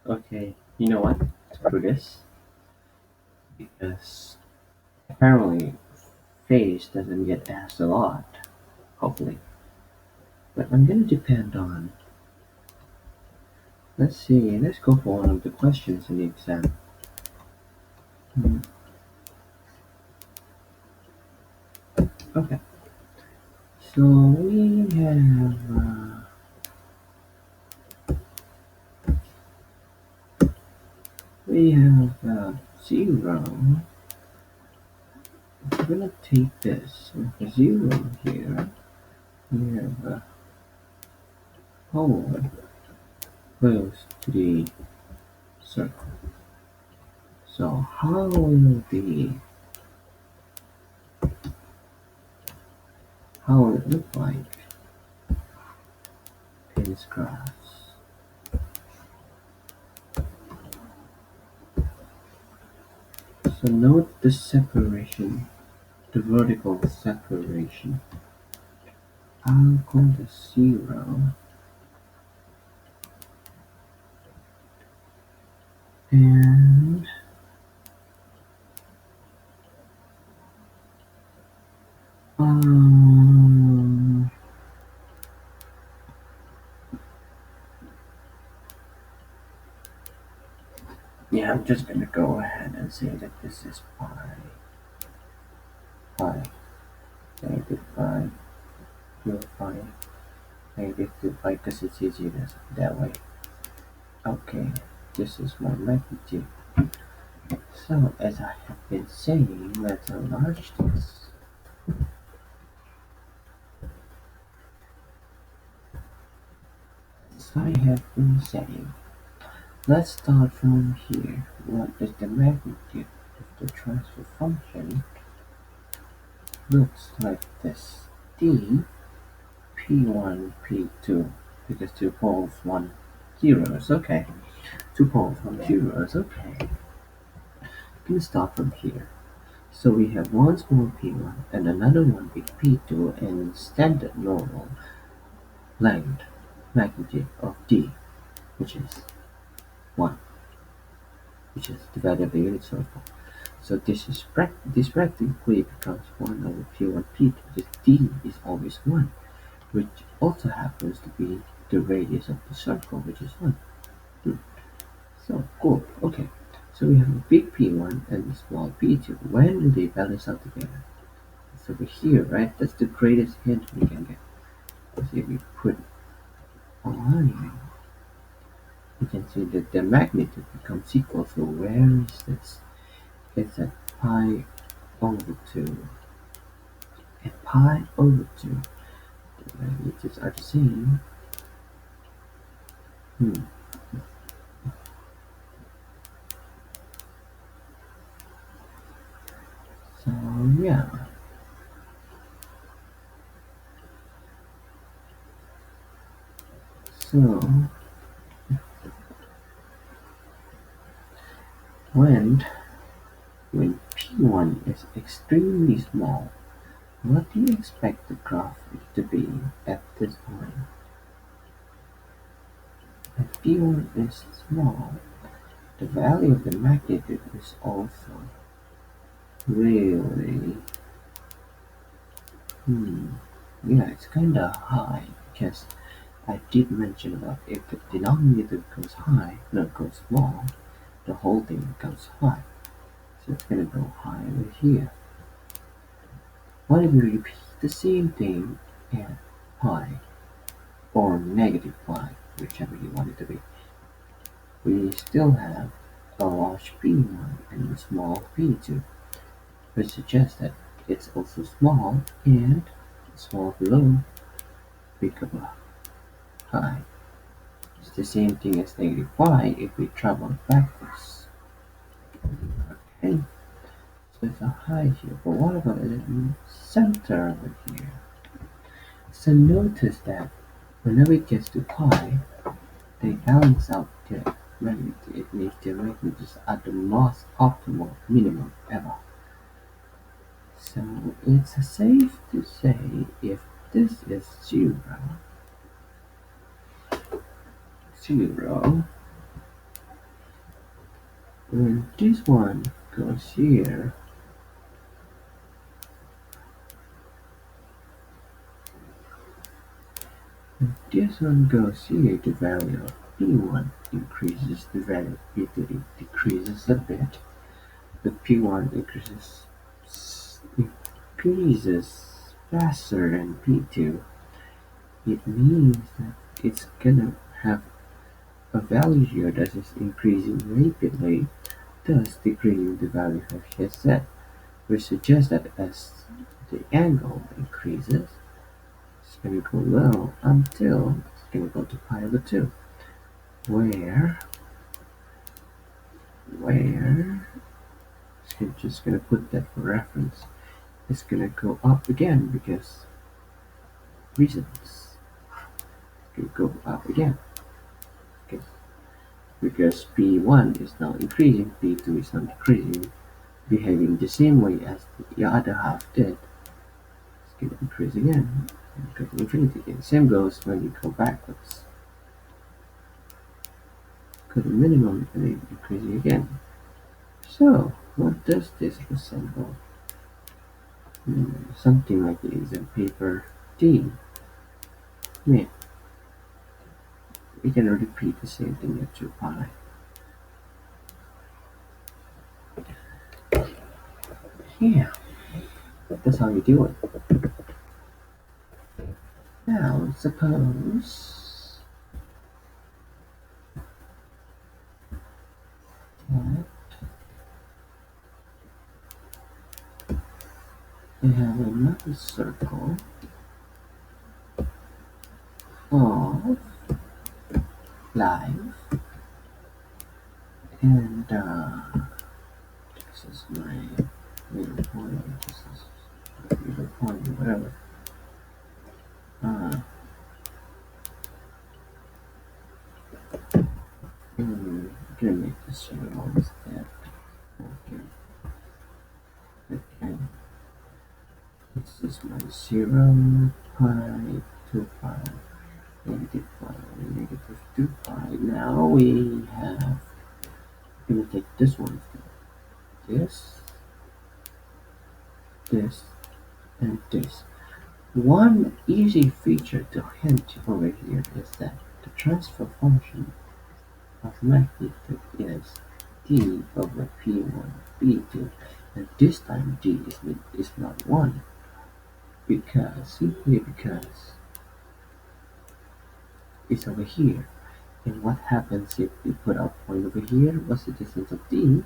Okay, you know what? Screw this. Because apparently face doesn't get asked a lot, hopefully. But I'm gonna depend on, let's see, let's go for one of the questions in the exam. Hmm, Okay, so we have 0. We're gonna take this with a 0 here. We have a hole close to the circle. So how will it look like in this graphs? So note the separation, the vertical separation. I'll call this 0, and um, yeah, I'm just gonna go ahead and say that this is pi, negative pi, 2 pi, negative 2 pi, because it's easier that way. Okay, this is my magnitude. So as I have been saying, let's enlarge this. As I have been saying, let's start from here. What is the magnitude of the transfer function? Looks like this. D P1 P2, because 2 poles 1 zeros. Okay, 2 poles 1 zeros. Okay, we can start from here. So we have one small P1 and another one big P2, and standard normal length magnitude of D, which is 1, which is divided by unit circle. So this practically becomes 1 over P1 P2, because D is always 1, which also happens to be the radius of the circle, which is 1. Hmm. So cool. Okay. So we have a big P1 and a small P2. When do they balance out together? It's over here, right? That's the greatest hint we can get. So if we put a line, we can see that the magnitude becomes equal. So where is this? It's at pi over 2. At pi over 2, the magnitudes are the same. Hmm. So yeah. So when when P1 is extremely small, what do you expect the graph to be at this point? If P1 is small, the value of the magnitude is also really, hmm, yeah, it's kinda high, because I did mention about if the denominator goes high, no, goes small, the whole thing becomes high. So it's gonna go high over here. What if we repeat the same thing at pi, or negative pi, whichever you want it to be? We still have a large P1 and a small P2, which suggests that it's also small and small below, big above, high. It's the same thing as negative pi if we travel backwards. Okay, so it's a high here, but what about the center over here? So notice that whenever it gets to pi, they balance out their magnitude. It means their magnitudes are the most optimal minimum ever. So it's safe to say if this is 0, When this one goes here, when this one goes here, the value of P1 increases, the value of P2 decreases a bit, but P1 increases faster than P2. It means that it's gonna have a value here that is increasing rapidly, thus decreasing the value of his z, which suggests that as the angle increases, it's going to go low until it's going to go to pi over 2, where I'm just going to put that for reference. It's going to go up again because reasons. It's going to go up again because P1 is now increasing, P2 is now decreasing, behaving the same way as the other half did. It's going to increase again and go to infinity again. Same goes when you go backwards. Go to minimum and then increasing again. So, what does this resemble? Something like the exam paper D. Yeah, we can repeat the same thing at 2 pi. Yeah, that's how you do it. Now, suppose that we have another circle of life, and this is my middle point, this is my middle point, whatever. I'm gonna make this 0 instead. Okay. Okay. This is my 0, pi, 2 pi, negative pi, negative 2 pi. Now we have, I'm gonna take this one, this, this, and this. One easy feature to hint over here is that the transfer function of magnitude is d over p1 p2, and this time d is not 1, simply because it's over here. And what happens if we put our point over here? What's the distance of d?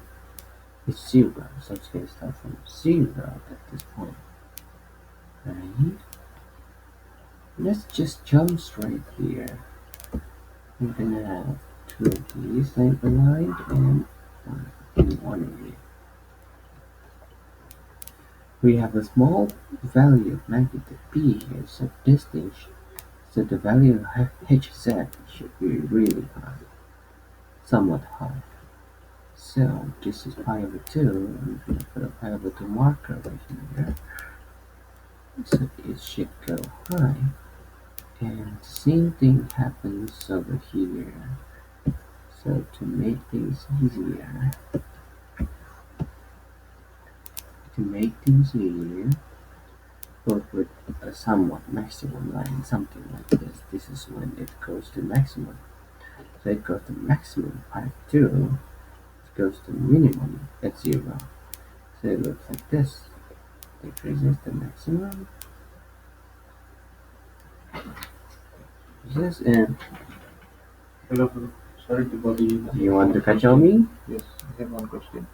It's 0, so it's going to start from 0 at this point, right? Let's just jump straight here. We're gonna have 2 of these aligned and one of here. We have a small value of magnitude p here, so the value of hz should be really high, somewhat high. So this is pi over 2, I'm going to put a pi over 2 marker right here, so it should go high. And the same thing happens over here. So to make things easier, we'll put a somewhat maximum line, something like this. This is when it goes to maximum. So it goes to maximum pi 2, it goes to minimum at 0. So it looks like this. Decreases the maximum. This and Hello, hello. Sorry to bother you. you want to catch on me? Yes, I have one question.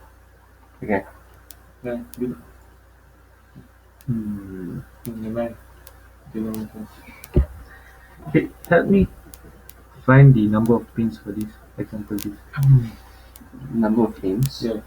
Okay. Yeah, you Hmm. never Okay, help me find the number of pins for this. Example this. Number of pins. Yeah.